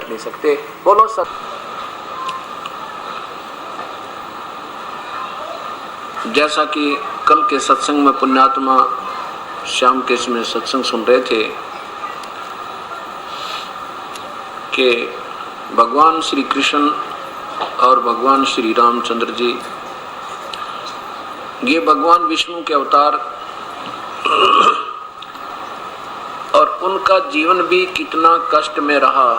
बैठ नहीं सकते। बोलो सब। जैसा कि कल के सत्संग में पुण्यात्मा श्याम के इसमें सत्संग सुन रहे थे कि भगवान श्री कृष्ण और भगवान श्री रामचंद्र जी, ये भगवान विष्णु के अवतार, और उनका जीवन भी कितना कष्ट में रहा,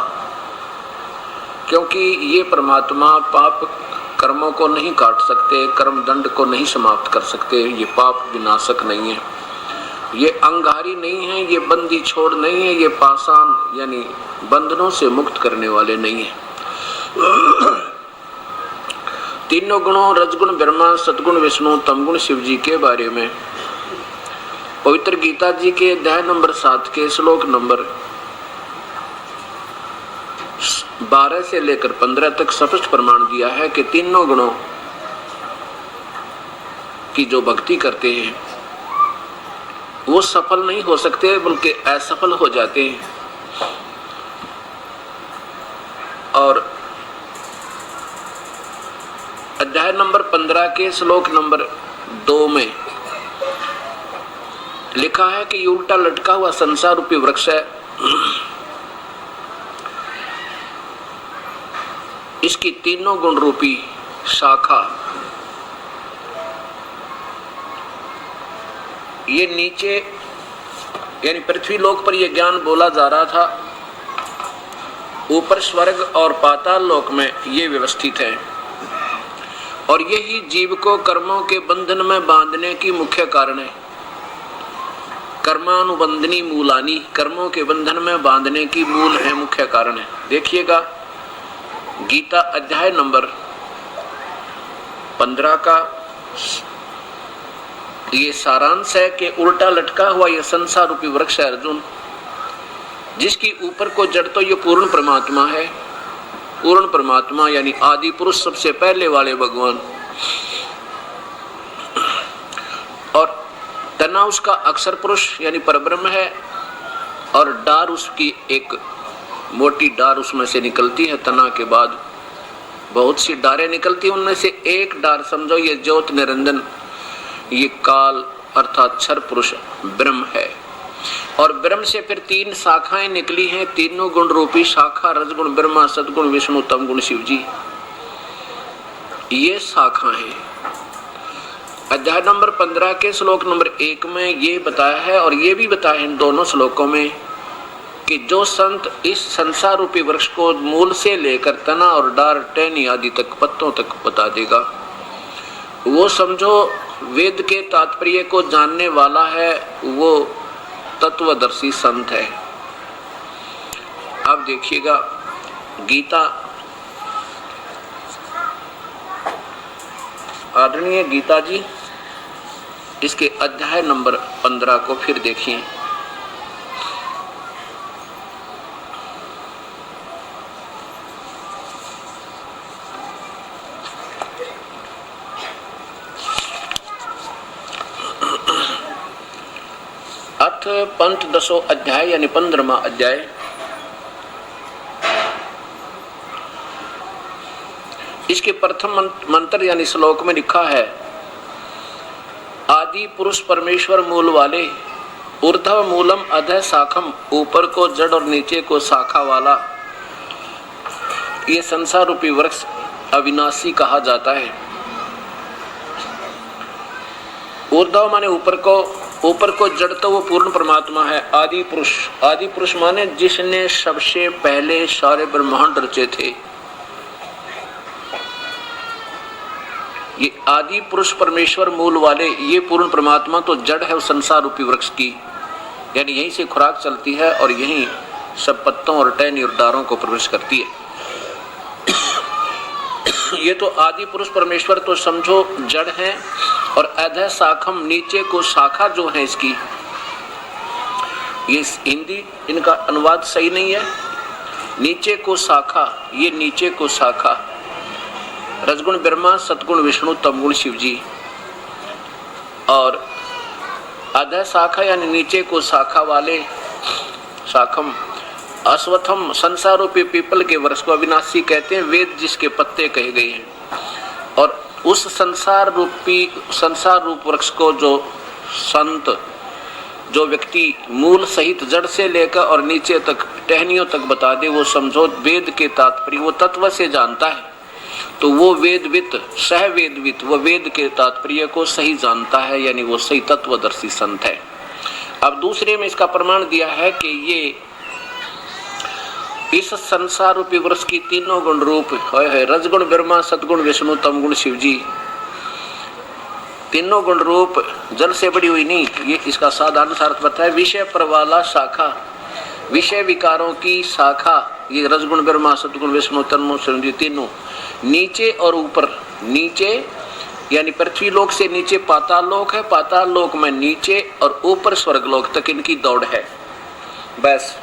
क्योंकि ये परमात्मा पाप कर्मों को नहीं काट सकते, कर्म दंड को नहीं समाप्त कर सकते, ये पाप विनाशक नहीं है, ये अंगारी नहीं है, ये बंदी छोड़ नहीं है, ये पाषाण यानी बंधनों से मुक्त करने वाले नहीं है। तीनों गुणों रजगुण ब्रह्मा, सतगुण विष्णु, तमगुण शिव जी के बारे में पवित्र गीता जी के अध्याय नंबर 7 के श्लोक नंबर 12 से लेकर 15 तक स्पष्ट प्रमाण दिया है कि तीनों गुणों की जो भक्ति करते हैं वो सफल नहीं हो सकते, बल्कि असफल हो जाते हैं। और अध्याय नंबर 15 के श्लोक नंबर 2 में लिखा है कि ये उल्टा लटका हुआ संसार रूपी वृक्ष है, इसकी तीनों गुण रूपी शाखा ये नीचे यानी पृथ्वी लोक पर यह ज्ञान बोला जा रहा था, ऊपर स्वर्ग और पाताल लोक में ये व्यवस्थित है, और यही जीव को कर्मों के बंधन में बांधने की मुख्य कारण है। कर्मानुबंधनी मूलानी, कर्मों के बंधन में बांधने की मूल है, मुख्य कारण है। देखिएगा गीता अध्याय नंबर 15 का ये सारांश है कि उल्टा लटका हुआ ये संसार रूपी वृक्ष है अर्जुन, जिसकी ऊपर को जड़ तो ये पूर्ण परमात्मा है। पूर्ण परमात्मा यानी आदि पुरुष, सबसे पहले वाले भगवान, और तना उसका अक्षर पुरुष यानी परब्रह्म है, और डार उसकी एक मोटी डार उसमें से निकलती है। तना के बाद बहुत सी डारें निकलती हैं, उनमें से एक डार समझो ये ज्योत निरंजन, ये काल अर्थात क्षर पुरुष ब्रह्म है। और ब्रह्म से फिर 3 शाखाएं निकली हैं, तीनों गुण रूपी शाखा, रजगुण ब्रह्मा, सतगुण विष्णु, तमगुण शिव जी, ये शाखा है। अध्याय नंबर 15 के श्लोक नंबर 1 में ये बताया है, और ये भी बताया इन दोनों श्लोकों में कि जो संत इस संसार रूपी वृक्ष को मूल से लेकर तना और डार, टहनी आदि तक, पत्तों तक बता देगा, वो समझो वेद के तात्पर्य को जानने वाला है, वो तत्वदर्शी संत है। अब देखिएगा गीता, आदरणीय गीता जी, इसके अध्याय नंबर 15 को फिर देखिए। अथ पंथ 10 अध्याय यानी 15वां अध्याय। इसके प्रथम मंत्र यानी श्लोक में लिखा है, आदि पुरुष परमेश्वर मूल वाले, ऊर्ध्व मूलम अधः शाखम, ऊपर को जड़ और नीचे को शाखा वाला ये संसार रूपी वृक्ष अविनाशी कहा जाता है। ऊर्ध्व माने ऊपर को जड़ तो वो पूर्ण परमात्मा है। आदि पुरुष माने जिसने सबसे पहले सारे ब्रह्मांड रचे थे। ये आदि पुरुष परमेश्वर मूल वाले ये पूर्ण परमात्मा तो जड़ है उस संसार रूपी वृक्ष की, यानी यहीं से खुराक चलती है और यहीं सब पत्तों और टहनी और डारों को प्रवेश करती है। ये तो आदि पुरुष परमेश्वर तो समझो जड़ है, और अधः शाखम नीचे को शाखा जो है इसकी, ये हिंदी इनका अनुवाद सही नहीं है। नीचे को शाखा, ये नीचे को शाखा, रजगुण ब्रह्मा, सतगुण विष्णु, तमगुण शिव जी, और अधः शाखा यानी नीचे को शाखा वाले शाखम, अश्वत्थम संसार रूपी पीपल के वृक्ष को अविनाशी कहते हैं, वेद जिसके पत्ते कहे गए हैं। और उस संसार रूप वृक्ष को जो संत, जो व्यक्ति मूल सहित जड़ से लेकर और नीचे तक टहनियों तक बता दे, वो समझो वेद के तात्पर्य वो तत्व से जानता है, तो वो वेदवित सह वेदवित वो वेद के तात्पर्य को सही जानता है, यानी वो सही तत्वदर्शी संत है। अब दूसरे में इसका प्रमाण दिया है कि ये इस संसार रूपी वृक्ष की तीनों गुण रूप है, रजगुण ब्रह्मा, सतगुण विष्णु, तमगुण शिव जी, तीनों गुण रूप जल से बड़ी हुई नहीं, ये इसका साधारण अर्थ बताया। विषय प्रवाला शाखा, विषय विकारों की शाखा, ये रजगुण ब्रह्मा, सतगुण विष्णु, तमगुण शिव जी तीनों, नीचे और ऊपर, नीचे यानी पृथ्वी लोक से नीचे पाताल लोक है, पाताल लोक में नीचे और ऊपर स्वर्ग लोक तक इनकी दौड़ है। बस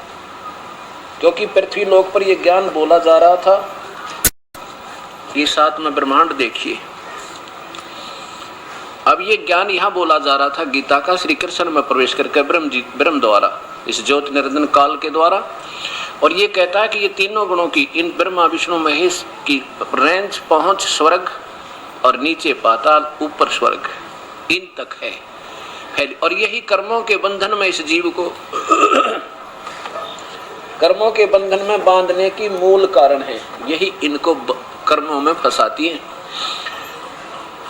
क्योंकि पृथ्वी लोक पर यह ज्ञान बोला जा रहा था, ये साथ में ब्रह्मांड देखिए। अब ये ज्ञान यहाँ बोला जा रहा था गीता का, श्री कृष्ण में प्रवेश करके ब्रह्म द्वारा, इस ज्योति निरंजन काल के द्वारा। और ये कहता है कि ये तीनों गुणों की, इन ब्रह्मा विष्णु महेश की रेंज पहुंच स्वर्ग और नीचे पाताल, ऊपर स्वर्ग, इन तक है। और यही कर्मों के बंधन में इस जीव को कर्मों के बंधन में बांधने की मूल कारण है, यही इनको कर्मों में फंसाती है।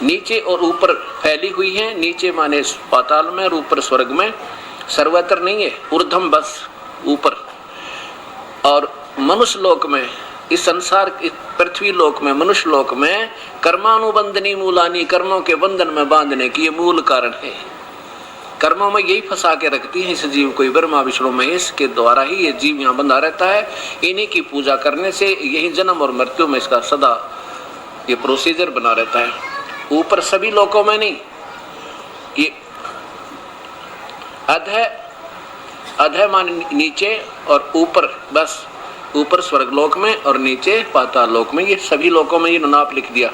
नीचे और ऊपर फैली हुई है, नीचे माने पाताल में और ऊपर स्वर्ग में, सर्वत्र नहीं है, ऊर्ध्वम बस ऊपर। और मनुष्य लोक में, इस संसार पृथ्वी लोक में, मनुष्य लोक में कर्मानुबंधनी मूलानी, कर्मों के बंधन में बांधने की ये मूल कारण है। कर्मों में यही फंसा के रखती है इस जीव को, ब्रह्मा विष्णु महेश के द्वारा ही ये जीव यहाँ बंधा रहता है। इन्हीं की पूजा करने से यही जन्म और मृत्यु में इसका सदा ये प्रोसीजर बना रहता है। ऊपर सभी लोकों में नहीं, ये अधः मान नीचे और ऊपर, बस ऊपर स्वर्ग लोक में और नीचे पाताल लोक में, ये सभी लोकों में ये नाप लिख दिया।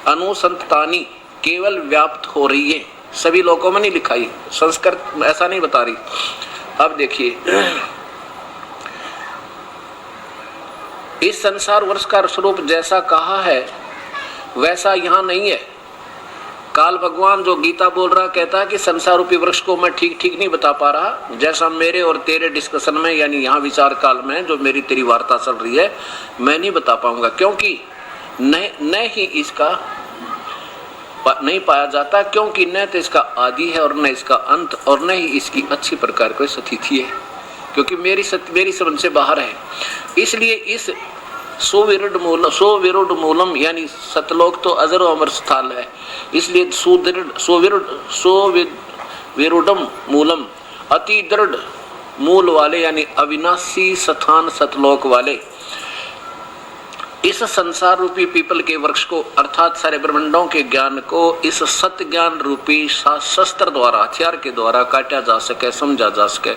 अनुसंतानी केवल व्याप्त हो रही है, सभी लोकों में नहीं लिखाई, संस्कृत ऐसा नहीं बता रही। अब देखिए, इस संसार वर्ष का स्वरूप जैसा कहा है वैसा यहाँ नहीं है। काल भगवान जो गीता बोल रहा कहता है कि संसार रूपी वृक्ष को मैं ठीक नहीं बता पा रहा, जैसा मेरे और तेरे डिस्कशन में, यानी यहाँ विचार काल में जो मेरी तेरी वार्ता चल रही है, मैं नहीं बता पाऊंगा, क्योंकि न ही इसका नहीं पाया जाता, क्योंकि न तो इसका आदि है और न इसका अंत, और न ही इसकी अच्छी प्रकार कोई स्थिति है, क्योंकि मेरी समझ से बाहर है। इसलिए इस सुविरुद्ध मूलम यानी सतलोक तो अजर अमर स्थल है, इसलिए सुविरुद्धम मूलम, अति दृढ़ मूल वाले यानी अविनाशी स्थान सतलोक वाले इस संसार रूपी पीपल के वृक्ष को, अर्थात सारे ब्रह्मांडों के ज्ञान को इस सत्य ज्ञान रूपी शस्त्र द्वारा, हथियार के द्वारा काटा जा सके, समझा जा सके,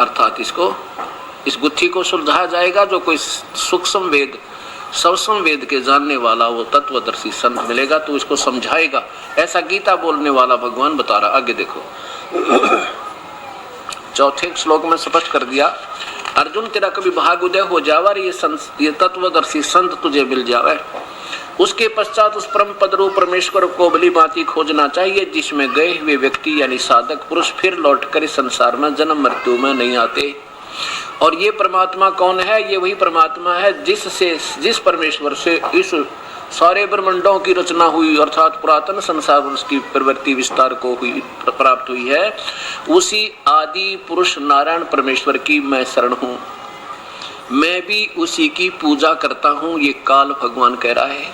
अर्थात इस गुत्थी को सुलझाया जाएगा। जो कोई सूक्ष्म वेद, सूक्ष्म वेद के जानने वाला वो तत्वदर्शी संत मिलेगा तो इसको समझाएगा, ऐसा गीता बोलने वाला भगवान बता रहा। आगे देखो, चौथे श्लोक में स्पष्ट कर दिया, अर्जुन तेरा कभी भाग उदय हो जावा, ये तत्वदर्शी संत तुझे मिल जावे, उसके पश्चात उस परम पद रूप परमेश्वर को भली भांति खोजना चाहिए, जिसमें गए हुए व्यक्ति यानी साधक पुरुष फिर लौटकर इस संसार में जन्म मृत्यु में नहीं आते। और ये परमात्मा कौन है? ये वही परमात्मा है जिस परमेश्वर से इस सारे ब्रह्मांडों की रचना हुई, अर्थात पुरातन संसार उसकी प्रवृत्ति विस्तार को प्राप्त हुई है। उसी आदि पुरुष नारायण परमेश्वर की मैं शरण हूँ, मैं भी उसी की पूजा करता हूँ, ये काल भगवान कह रहा है।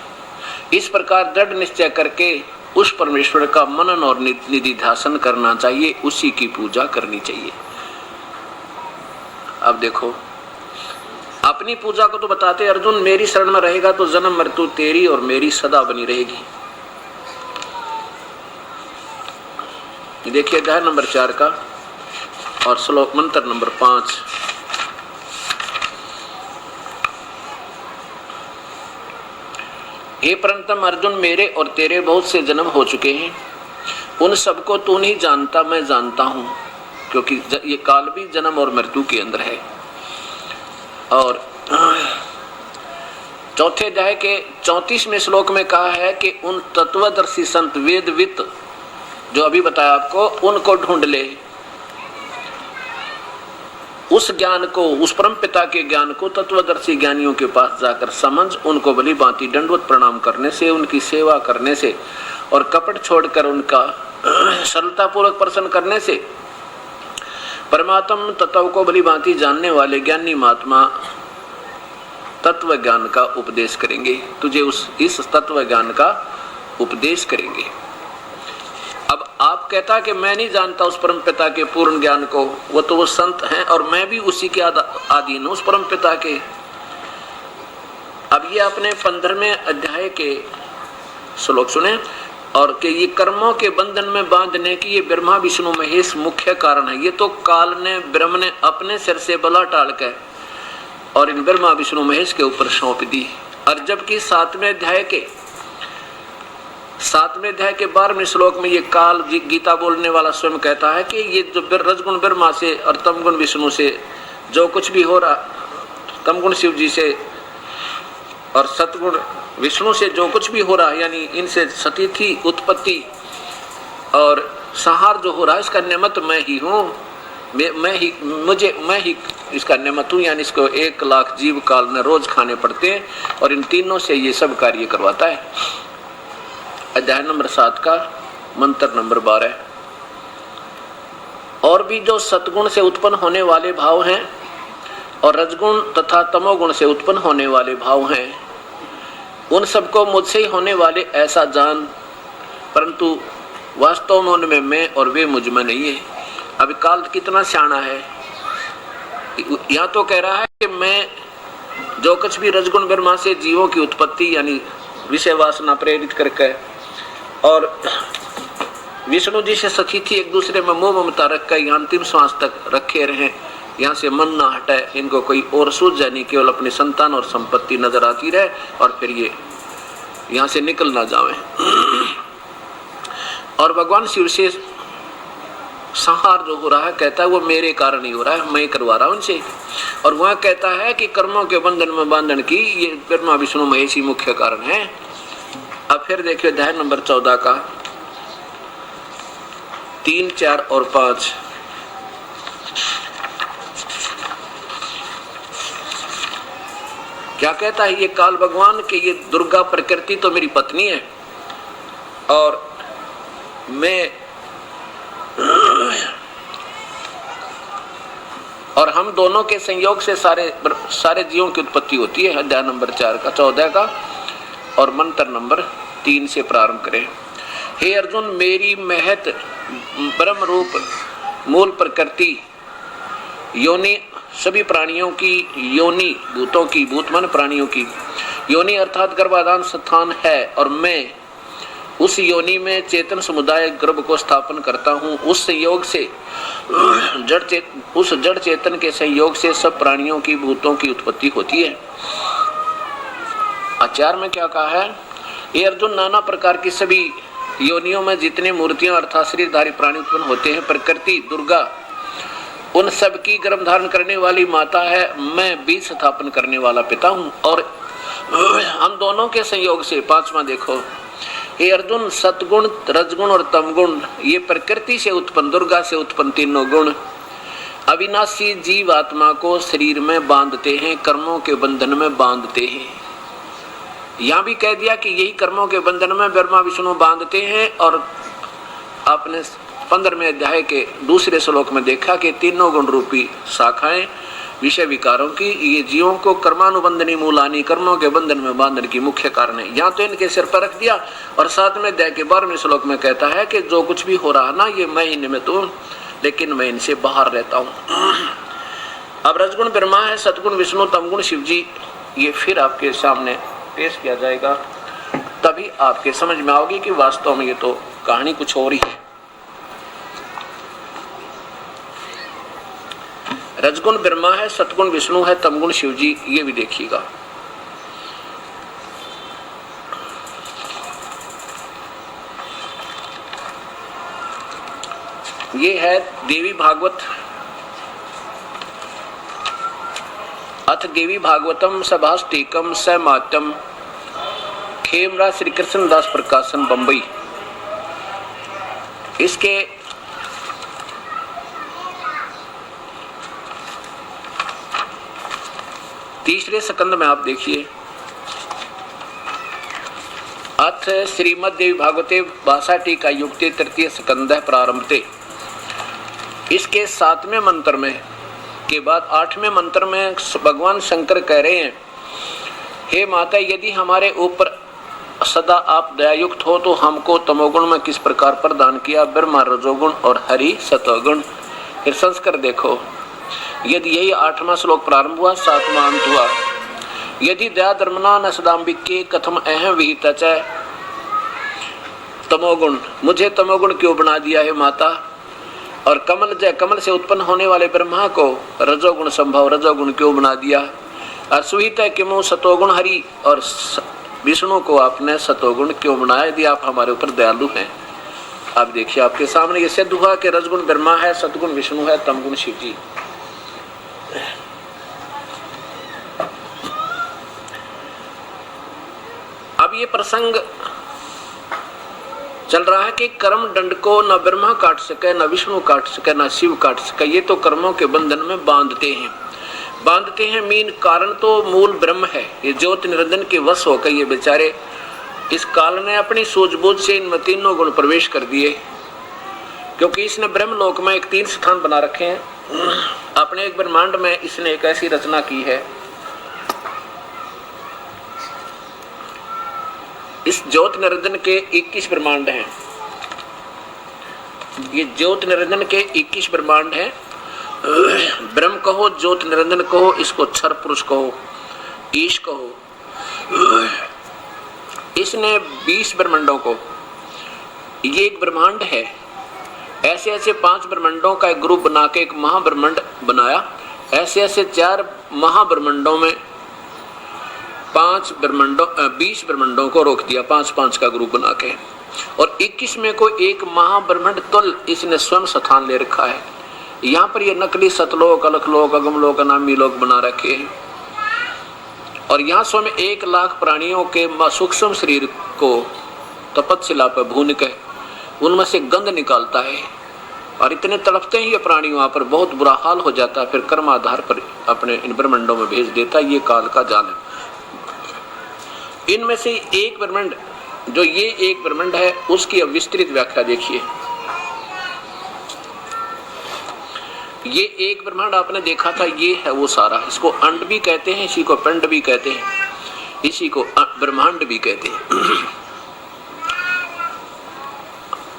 इस प्रकार दृढ़ निश्चय करके उस परमेश्वर का मनन और निधिध्यासन करना चाहिए, उसी की पूजा करनी चाहिए। अब देखो, अपनी पूजा को तो बताते अर्जुन, मेरी शरण में रहेगा तो जन्म मृत्यु तेरी और मेरी सदा बनी रहेगी। देखिए अध्याय नंबर 4 का और श्लोक मंत्र नंबर 5। हे परंतम अर्जुन, मेरे और तेरे बहुत से जन्म हो चुके हैं, उन सबको तू नहीं जानता, मैं जानता हूं, क्योंकि ये काल भी जन्म और मृत्यु के अंदर है। और चौथे अध्याय के 34वें श्लोक में कहा है कि उन तत्वदर्शी संत वेदवित जो अभी बताया आपको, उनको ढूंढ ले। उस ज्ञान को, उस परम पिता के ज्ञान को तत्वदर्शी ज्ञानियों के पास जाकर समझ, उनको भली भांति दंडवत प्रणाम करने से, उनकी सेवा करने से और कपट छोड़कर उनका सरलता पूर्वक प्रसन्न करने से परमात्म तत्व को भली भांति जानने वाले ज्ञानी महात्मा तत्व ज्ञान का उपदेश करेंगे। तुझे इस तत्व ज्ञान का उपदेश करेंगे। अब आप कहता कि मैं नहीं जानता उस परम पिता के पूर्ण ज्ञान को, वो तो वो संत हैं और मैं भी उसी के अधीन हूं, उस परम पिता के। अब ये अपने 15वें अध्याय के श्लोक सुने, और कि ये कर्मों के बंधन में बांधने की ये ब्रह्मा विष्णु महेश मुख्य कारण है। ये तो काल ने, ब्रह्म ने अपने सिर से बला टाल के और इन ब्रह्मा विष्णु महेश के ऊपर सौंप दी। और जबकि 7वें अध्याय के 12वें श्लोक में ये काल गीता बोलने वाला स्वयं कहता है कि ये जो रजगुण ब्रह्मा से और तमगुण विष्णु से जो कुछ भी हो रहा, तमगुण शिव जी से और सतगुण विष्णु से जो कुछ भी हो रहा है, यानी इनसे सतीथि उत्पत्ति और संहार जो हो रहा है, इसका निमित्त मैं ही हूँ, मैं ही इसका निमित्त हूँ। यानी इसको 1 लाख जीव काल में रोज खाने पड़ते हैं और इन तीनों से ये सब कार्य करवाता है। अध्याय नंबर 7 का मंत्र नंबर 12। और भी जो सतगुण से उत्पन्न होने वाले भाव हैं और रजगुण तथा तमोगुण से उत्पन्न होने वाले भाव हैं, उन सबको मुझसे ही होने वाले ऐसा जान, परंतु वास्तव में उनमें मैं और वे मुझ में नहीं है। अभी काल कितना सियाना है, यहाँ तो कह रहा है कि मैं जो कुछ भी रजगुण ब्रह्मा से जीवों की उत्पत्ति यानी विषय वासना प्रेरित करके और विष्णु जी से सखी थी, एक दूसरे में मोह ममता रख कर यहाँ अंतिम श्वास तक रखे रहे, यहाँ से मन ना हटाए, इनको कोई और सूझ जाए नहीं, केवल अपनी संतान और संपत्ति नजर आती रहे और फिर ये यहाँ से निकल ना जावे। और भगवान शिव से संहार जो हो रहा है, कहता है वो मेरे कारण ही हो रहा है, मैं करवा रहा हूं उनसे। और वह कहता है कि कर्मों के बंधन में बांधन की ये ब्रह्मा विष्णु महेश ही मुख्य कारण है। अब फिर देखिए अध्याय नंबर 14 का 3, 4 और 5। क्या कहता है ये काल भगवान कि ये दुर्गा प्रकृति तो मेरी पत्नी है और मैं और हम दोनों के संयोग से सारे जीवों की उत्पत्ति होती है। अध्याय नंबर 4 का 14 का और मंत्र नंबर 3 से प्रारंभ करें। हे अर्जुन, मेरी महत ब्रह्म रूप मूल प्रकृति योनि सभी प्राणियों की योनि, भूतों की, भूत मन प्राणियों की योनि अर्थात गर्भाधान स्थान है और मैं उस योनि में चेतन समुदाय गर्भ को स्थापन करता हूँ। उस संयोग से उस जड़ चेतन के संयोग से सब प्राणियों की, भूतों की उत्पत्ति होती है। आचार्य में क्या कहा है, ये अर्जुन, नाना प्रकार की सभी योनियों में जितने मूर्तियां अर्थात शरीरधारी प्राणी उत्पन्न होते हैं, प्रकृति दुर्गा उन सब की गर्भ धारण करने वाली माता है, मैं बीज स्थापन करने वाला पिता हूँ। और हम दोनों के संयोग से 5वां देखो, हे अर्जुन, सतगुण, रजगुण और तमगुण ये प्रकृति से उत्पन्न, दुर्गा से उत्पन्न तीनों गुण अविनाशी जीव आत्मा को शरीर में बांधते हैं, कर्मों के बंधन में बांधते हैं। यहाँ भी कह दिया कि यही कर्मों के बंधन में ब्रह्मा विष्णु बांधते हैं। और आपने 15वें अध्याय के 2 श्लोक में देखा कि तीनों गुण रूपी शाखाएं विषय विकारों की ये जीवों को कर्मानुबंधनी मूलानी, कर्मों के बंधन में बांधन की मुख्य कारण है। यहाँ तो इनके सिर पर रख दिया। और 7वें अध्याय के 12वें श्लोक में कहता है कि जो कुछ भी हो रहा ना, ये मैं ही निमित्त हूँ, लेकिन मैं इनसे बाहर रहता हूँ। अब रजगुण ब्रह्मा है, सतगुण विष्णु, तमगुण शिव जी, ये फिर आपके सामने पेश किया जाएगा, तभी आपके समझ में आओगी कि वास्तव में ये तो कहानी कुछ और ही है। रजगुण ब्रह्मा है, सतगुण विष्णु है, तमगुण शिव जी, ये भी देखिएगा। ये है देवी भागवत अथ देवी भागवतम सभाष्टिकम समात्यम खेमरा श्री कृष्णदास प्रकाशन बंबई। इसके तीसरे स्कंद में आप देखिए, अथ श्रीमद् देवी भागवते भाषा टीका युक्ते तृतीय स्कंद प्रारंभते। इसके 7वें मंत्र में के बाद 8वें मंत्र में भगवान शंकर कह रहे हैं, हे माता, यदि हमारे ऊपर सदा आप दयायुक्त हो तो हमको तमोगुण में किस प्रकार प्रदान किया, ब्रह्मा रजोगुण और हरि सतोगुण। फिर संस्कार देखो, यदि यही 8वां श्लोक प्रारंभ हुआ, 7वां अंत हुआ। यदि दया धर्मना न सदाम्बिके कथम अहम विहित च तमोगुण, मुझे तमोगुण क्यों बना दिया है माता। और कमल जय, कमल से उत्पन्न होने वाले ब्रह्मा को रजोगुण संभव रजोगुण क्यों बना दिया। और सुहित है किमु सतोगुण हरि, और विष्णु को आपने सतोगुण क्यों बनाया, यदि आप हमारे ऊपर दयालु हैं। आप देखिए, आपके सामने ये सिद्ध हुआ कि रजगुण ब्रह्मा है, सतगुण विष्णु है, तमगुण शिव जी। अब ये प्रसंग चल रहा है कि कर्म दंड को न ब्रह्मा काट सके, न विष्णु काट सके, न शिव काट सके। ये तो कर्मों के बंधन में बांधते हैं। मीन कारण तो मूल ब्रह्म है। ये ज्योत निरंजन के वश होकर ये बेचारे इस काल ने अपनी सूझबूझ से इनमें तीनों गुण प्रवेश कर दिए, क्योंकि इसने ब्रह्मलोक में एक 3 स्थान बना रखे हैं। अपने एक ब्रह्मांड में इसने एक ऐसी रचना की है, इस ज्योत निरंजन के 21 ब्रह्मांड हैं। ये ज्योत निरंजन के 21 ब्रह्मांड हैं। ब्रह्म कहो, ज्योत निरंजन कहो, इसको क्षर पुरुष कहो, ईश कहो। इसने 20 ब्रह्मांडों को, ये एक ब्रह्मांड है, ऐसे ऐसे 5 ब्रह्मांडों का एक ग्रुप बना के एक महाब्रह्मांड बनाया। ऐसे ऐसे 4 महाब्रह्मांडों में 20 ब्रह्मांडों को रोक दिया, 5-5 का ग्रुप बना के। और 21 में को एक महाब्रह्मांड तुल इसने स्वयं स्थान ले रखा है। यहाँ पर ये नकली सतलोक, अलखलोक, अगमलोक, अनामी लोक बना रखे हैं। और यहाँ स्वयं 1 लाख प्राणियों के सूक्ष्म शरीर को तपतशिला पर भून के उनमें से गंध निकालता है। और इतने तड़पते हैं ये प्राणी, वहाँ पर बहुत बुरा हाल हो जाता है। फिर कर्म आधार पर अपने इन ब्रह्मांडों में भेज देता है। ये काल का जाल है। इनमें से एक ब्रह्मांड, जो ये एक ब्रह्मांड है, उसकी अब विस्तृत व्याख्या देखिए। ये एक ब्रह्मांड आपने देखा था, ये है वो सारा। इसको अंड भी कहते हैं, इसी को पिंड भी कहते हैं, इसी को ब्रह्मांड भी कहते हैं।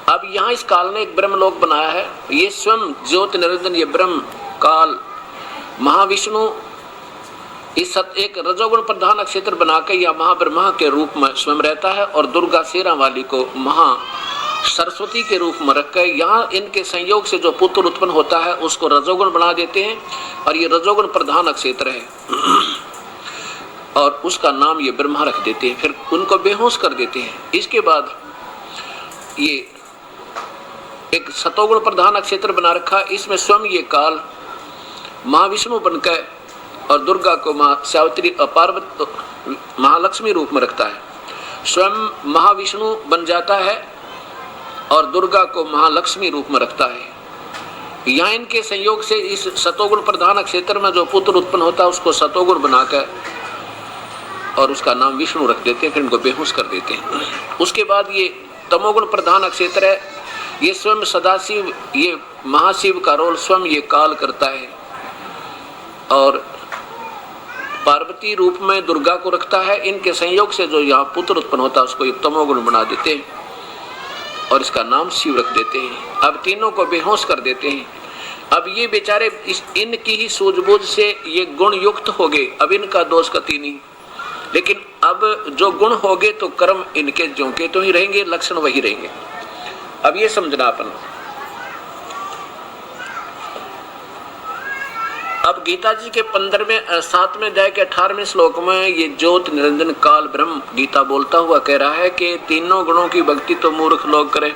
अब यहाँ इस काल ने एक ब्रह्मलोक बनाया है। ये स्वयं ज्योत निरंजन, ये ब्रह्म काल महाविष्णु इस एक रजोगुण प्रधान क्षेत्र बनाकर या महाब्रह्मा के रूप में स्वयं रहता है। और दुर्गा शेरा वाली को महा सरस्वती के रूप में रखकर यहाँ इनके संयोग से जो पुत्र उत्पन्न होता है उसको रजोगुण बना देते हैं। और ये रजोगुण प्रधान क्षेत्र है और उसका नाम ये ब्रह्मा रख देते हैं। फिर उनको बेहोश कर देते हैं। इसके बाद ये एक सतोगुण प्रधान क्षेत्र बना रखा। इसमें स्वयं ये काल महाविष्णु बनकर और दुर्गा को सावित्री पार्वती महालक्ष्मी रूप में रखता है। स्वयं महाविष्णु बन जाता है और दुर्गा को महालक्ष्मी रूप में रखता है। यहाँ इनके संयोग से इस सतोगुण प्रधान क्षेत्र में जो पुत्र उत्पन्न होता है उसको सतोगुण बनाकर और उसका नाम विष्णु रख देते हैं। फिर इनको बेहोश कर देते हैं। उसके बाद ये तमोगुण प्रधान क्षेत्र है। ये स्वयं सदाशिव, ये महाशिव का रोल स्वयं ये काल करता है और पार्वती रूप में दुर्गा को रखता है। इनके संयोग से जो यहाँ पुत्र उत्पन्न होता है उसको ये तमोगुण बना देते हैं और इसका नाम शिव रख देते हैं। अब तीनों को बेहोश कर देते हैं। अब ये बेचारे इनकी ही सूझबूझ से ये गुण युक्त हो गए। अब इनका दोष कति नहीं, लेकिन अब जो गुण हो गए तो कर्म इनके ज्यों के तो ही रहेंगे, लक्षण वही रहेंगे। अब ये समझना अपन। अब गीता जी के 7वें अध्याय के 18वें श्लोक में ये ज्योत निरंजन काल ब्रह्म गीता बोलता हुआ कह रहा है कि तीनों गुणों की भक्ति तो मूर्ख लोग करे,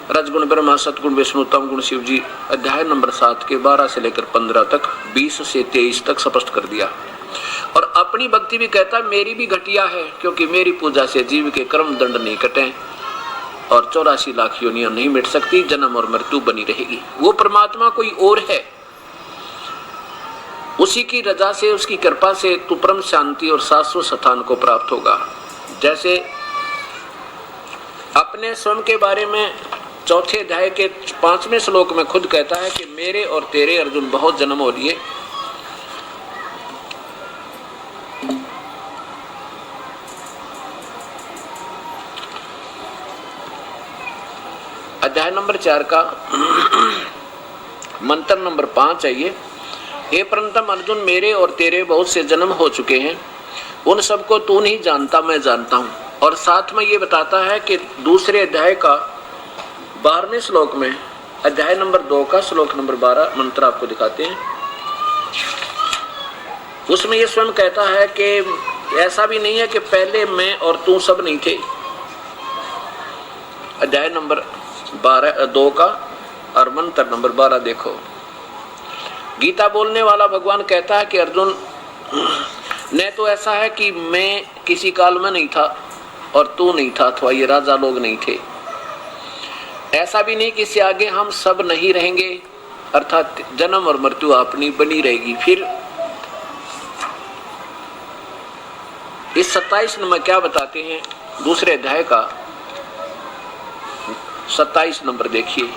रजगुण ब्रह्मा, सतगुण विष्णु, तम गुण शिव जी, अध्याय नंबर 7 के 12 से लेकर 15 तक, 20 से 23 तक स्पष्ट कर दिया। और अपनी भक्ति भी कहता मेरी भी घटिया है, क्योंकि मेरी पूजा से जीव के कर्म दंड नहीं कटे और 84 लाख योनियां नहीं मिट सकती, जन्म और मृत्यु बनी रहेगी। वो परमात्मा कोई और है, उसी की रजा से, उसकी कृपा से तू परम शांति और शाश्वत स्थान को प्राप्त होगा। जैसे अपने स्वयं के बारे में 4थे अध्याय के 5वें श्लोक में खुद कहता है कि मेरे और तेरे अर्जुन बहुत जन्म हो लिए, अध्याय नंबर 4 का मंत्र नंबर 5 है ये। हे परंतम अर्जुन, मेरे और तेरे बहुत से जन्म हो चुके हैं, उन सबको तू नहीं जानता, मैं जानता हूं। और साथ में ये बताता है कि दूसरे अध्याय का 12वें श्लोक में, अध्याय नंबर 2 का श्लोक नंबर 12 मंत्र आपको दिखाते हैं। उसमें ये स्वयं कहता है कि ऐसा भी नहीं है कि पहले मैं और तू सब नहीं थे। अध्याय नंबर 2 का और मंत्र नंबर 12 देखो। गीता बोलने वाला भगवान कहता है कि अर्जुन, न तो ऐसा है कि मैं किसी काल में नहीं था और तू नहीं था, अथवा ये राजा लोग नहीं थे। ऐसा भी नहीं कि इससे आगे हम सब नहीं रहेंगे, अर्थात जन्म और मृत्यु अपनी बनी रहेगी। फिर इस 27 में क्या बताते हैं, दूसरे अध्याय का 27 नंबर देखिए।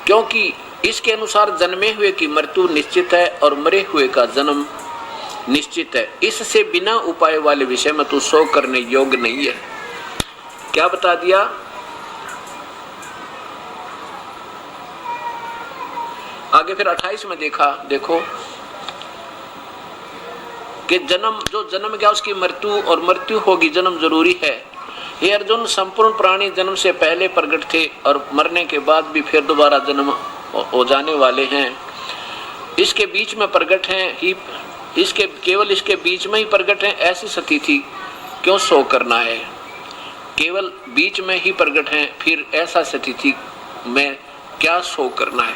क्योंकि इसके अनुसार जन्मे हुए की मृत्यु निश्चित है और मरे हुए का जन्म निश्चित है। इससे बिना उपाय वाले विषय में तू शोक करने योग्य नहीं है। क्या बता दिया? आगे फिर 28 में देखो कि जो जन्म गया उसकी मृत्यु, और मृत्यु होगी, जन्म जरूरी है। हे अर्जुन, संपूर्ण प्राणी जन्म से पहले प्रकट थे और मरने के बाद भी फिर दोबारा जन्म हो जाने वाले हैं। इसके बीच में प्रकट हैं ही, केवल इसके बीच में ही प्रकट हैं, ऐसी स्थिति क्यों शोक करना है? केवल बीच में ही प्रकट हैं, फिर ऐसा स्थिति में क्या शोक करना है?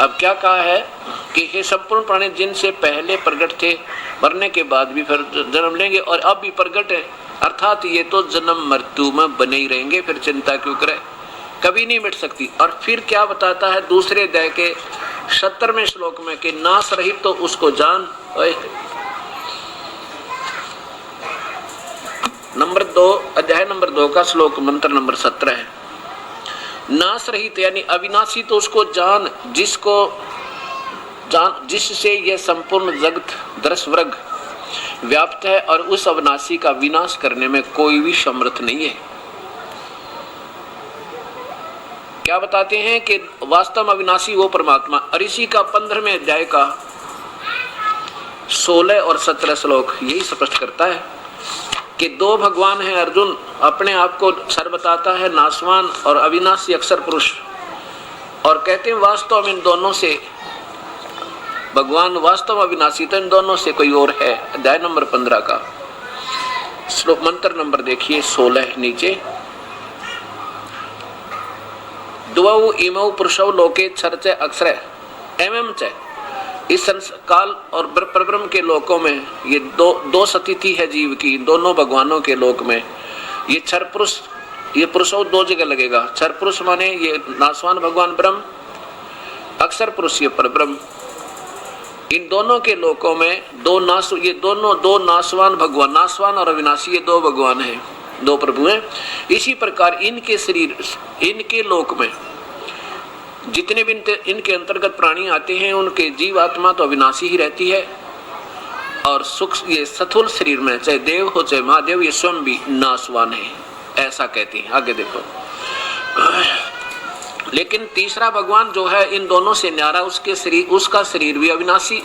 अब क्या कहा है कि हे संपूर्ण प्राणी जिनसे पहले प्रकट थे, मरने के बाद भी फिर जन्म लेंगे और अब भी प्रकट है, अर्थात ये तो जन्म मृत्यु में बने ही रहेंगे, फिर चिंता क्यों करें, कभी नहीं मिट सकती। और फिर क्या बताता है दूसरे अध्याय के 70वें श्लोक में कि नाश रहित तो उसको जान। नंबर 2, अध्याय नंबर 2 का श्लोक मंत्र नंबर 17 है। नाश रहित यानी अविनाशी तो उसको जान, जिससे यह संपूर्ण जगत दृश्यवर्ग व्याप्त है और उस अविनाशी का विनाश करने में कोई भी समर्थ नहीं है। क्या बताते हैं कि वास्तव में अविनाशी वो परमात्मा। और इसी का 15वें अध्याय का 16 और 17 श्लोक यही स्पष्ट करता है कि दो भगवान हैं अर्जुन, अपने आप को सर बताता है नाशवान और अविनाशी अक्षर पुरुष, और कहते हैं वास्तव में इन दोनों से भगवान वास्तव अविनाशी, तो इन दोनों से कोई और है। अध्याय नंबर 15 का श्लोक मंत्र नंबर देखिए 16 नीचे। द्वौ इमौ पुरुषौ लोके चर्च अक्षर एवं च, इस काल और परब्रह्म के लोकों में ये दो स्थिति है जीव की, दोनों भगवानों के लोक में। ये क्षर पुरुष, ये पुरुषौ 2 जगह लगेगा। क्षर पुरुष माने ये नाशवान भगवान ब्रह्म, अक्षर पुरुष ये परब्रह्म। इन दोनों के लोकों में ये दो नाशवान भगवान, नाशवान और अविनाशी, ये 2 भगवान हैं, 2 प्रभु हैं। इसी प्रकार इनके शरीर, इनके लोक में जितने भी इनके अंतर्गत प्राणी आते हैं, उनके जीव आत्मा तो अविनाशी ही रहती है, और सुख ये स्थूल शरीर में चाहे देव हो चाहे महादेव, ये स्वयं भी नाशवान है, ऐसा कहते हैं। आगे देखो, लेकिन तीसरा भगवान जो है इन दोनों से न्यारा, उसका शरीर भी अविनाशी,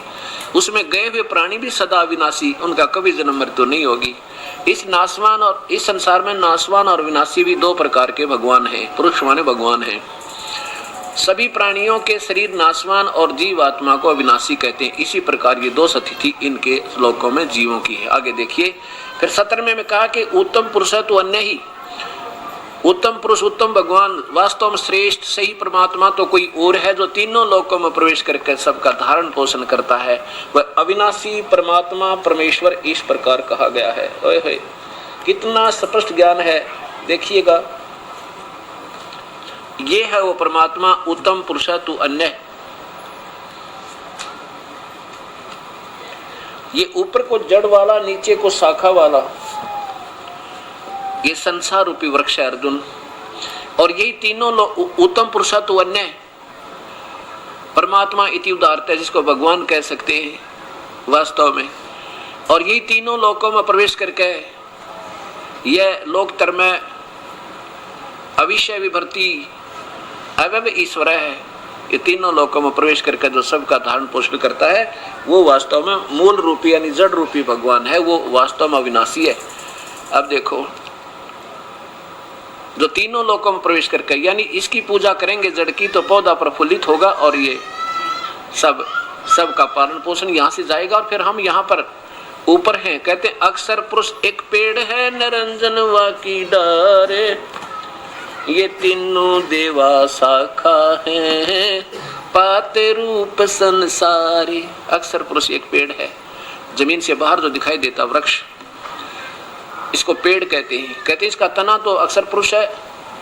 उसमें गए हुए प्राणी भी सदा अविनाशी, उनका कभी जन्म मृत्यु नहीं होगी। इस नाशवान और इस संसार में नाशवान और विनाशी भी 2 प्रकार के भगवान हैं, पुरुष माने भगवान हैं। सभी प्राणियों के शरीर नाशवान और जीव आत्मा को अविनाशी कहते हैं। इसी प्रकार ये दोष अतिथि इनके श्लोकों में जीवों की है। आगे देखिए, फिर 17वें में कहा कि उत्तम पुरुष है तो अन्य ही। उत्तम पुरुष, उत्तम भगवान, वास्तव में श्रेष्ठ सही परमात्मा तो कोई और है जो तीनों लोकों में प्रवेश करके सबका धारण पोषण करता है। वह अविनाशी परमात्मा परमेश्वर इस प्रकार कहा गया है। ओए होए, कितना स्पष्ट ज्ञान है, देखिएगा। ये है वो परमात्मा, उत्तम पुरुष तू अन्य। ये ऊपर को जड़ वाला, नीचे को शाखा वाला, ये संसार रूपी वृक्ष है अर्जुन। और यही तीनों उत्तम पुरुष तू अन्य परमात्मा इति उदारता है, जिसको भगवान कह सकते हैं वास्तव में। और यही तीनों लोकों में प्रवेश करके यह लोकतर में अविषय विभर्ती अव्यय ईश्वर है। ये तीनों लोकों में प्रवेश करके जो सबका धारण पोषण करता है वो वास्तव में मूल रूपी यानी जड़ रूपी भगवान है। वो वास्तव में अविनाशी है। अब देखो, जो तीनों लोकों में प्रवेश करके यानी इसकी पूजा करेंगे जड़ की तो पौधा प्रफुल्लित होगा और ये सब का पालन पोषण यहाँ से जाएगा। और फिर हम यहाँ पर ऊपर हैं, कहते हैं अक्षर पुरुष एक पेड़ है, निरंजन वा की डारे, ये तीनों देवा शाखा है, पाते रूप संसारी। अक्षर पुरुष एक पेड़ है, जमीन से बाहर जो दिखाई देता वृक्ष, इसको पेड़ कहते हैं। कहते हैं इसका तना तो अक्षर पुरुष है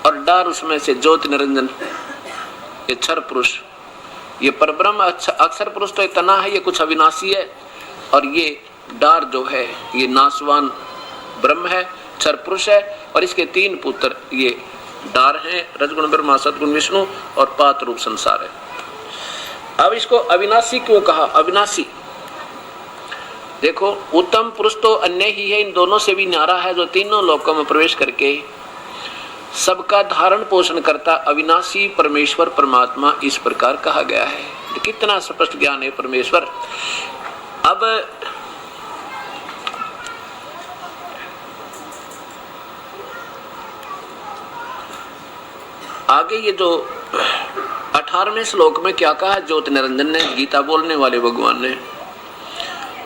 और डार उसमें से ज्योति निरंजन, ये क्षर पुरुष, ये परब्रह्म। अक्षर पुरुष तो ये तना है, ये कुछ अविनाशी है। और ये डार जो है ये नाशवान ब्रह्म है, क्षर पुरुष है। और इसके तीन पुत्र ये डार हैं, रजगुण ब्रह्मा, सदगुण विष्णु और पात रूप संसार है। अब इसको अविनाशी क्यों कहा? अविनाशी देखो, उत्तम पुरुष तो अन्य ही है, इन दोनों से भी न्यारा है, जो तीनों लोकों में प्रवेश करके सबका धारण पोषण करता अविनाशी परमेश्वर परमात्मा इस प्रकार कहा गया है। कितना स्पष्ट ज्ञान है परमेश्वर। अब आगे ये जो 18वें श्लोक में क्या कहा ज्योति निरंजन ने, गीता बोलने वाले भगवान ने,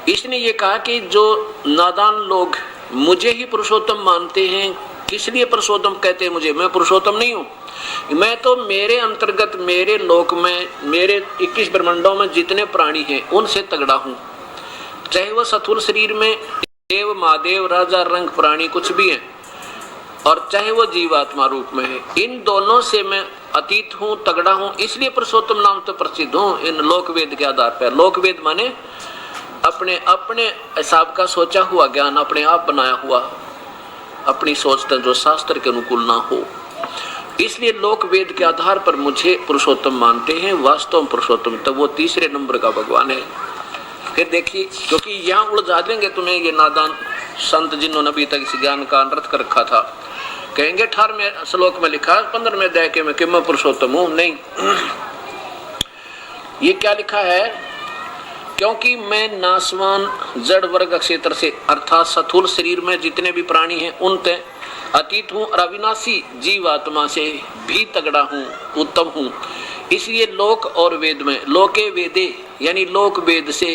इसने ये कहा कि जो नादान लोग मुझे ही पुरुषोत्तम मानते हैं, किस लिए पुरुषोत्तम कहते हैं मुझे? मैं पुरुषोत्तम नहीं हूँ, मैं तो मेरे अंतर्गत मेरे लोक में मेरे 21 ब्रह्मांडों में जितने प्राणी हैं उनसे तगड़ा हूँ। चाहे वह स्थूल शरीर में देव महादेव राजा रंग प्राणी कुछ भी हैं, और चाहे वो जीवात्मा रूप में है, इन दोनों से मैं अतीत हूँ, तगड़ा हूँ। इसलिए पुरुषोत्तम नाम तो प्रसिद्ध हूँ इन लोकवेद के आधार पर। लोकवेद माने अपने अपने हिसाब का सोचा हुआ ज्ञान, अपने आप बनाया हुआ, अपनी सोचता जो शास्त्र के अनुकूल ना हो। इसलिए लोक वेद के आधार पर मुझे पुरुषोत्तम मानते हैं। वास्तव में पुरुषोत्तम तो वो तीसरे नंबर का भगवान है। फिर देखिए, क्योंकि यहाँ उलझा देंगे तुम्हें ये नादान संत जिन्होंने अभी तक इस ज्ञान का अनर्थ कर रखा था। कहेंगे 18वें श्लोक में लिखा 15वें अध्याय के में कि मैं पुरुषोत्तम हूँ। नहीं, ये क्या लिखा है? क्योंकि मैं नाशवान जड़ वर्ग क्षेत्र से अर्थात स्थूल शरीर में जितने भी प्राणी हैं उनते अतीत हूँ और अविनाशी जीवात्मा से भी तगड़ा हूँ, उत्तम हूँ। इसलिए लोक और वेद में लोके वेदे यानी लोक वेद से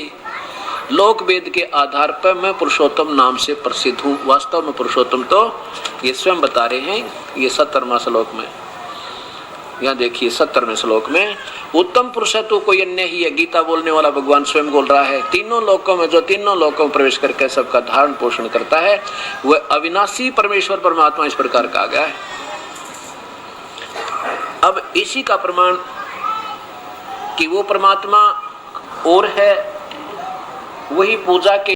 लोक वेद के आधार पर मैं पुरुषोत्तम नाम से प्रसिद्ध हूँ। वास्तव में पुरुषोत्तम तो ये स्वयं बता रहे हैं। ये 17वां श्लोक में, यहाँ देखिए 17वें श्लोक में, उत्तम पुरुष है तो कोई अन्य ही है। गीता बोलने वाला भगवान स्वयं बोल रहा है। तीनों लोकों में जो तीनों लोकों में प्रवेश करके सबका धारण पोषण करता है वह अविनाशी परमेश्वर परमात्मा इस प्रकार कहा गया है। अब इसी का प्रमाण कि वो परमात्मा और है, वही पूजा के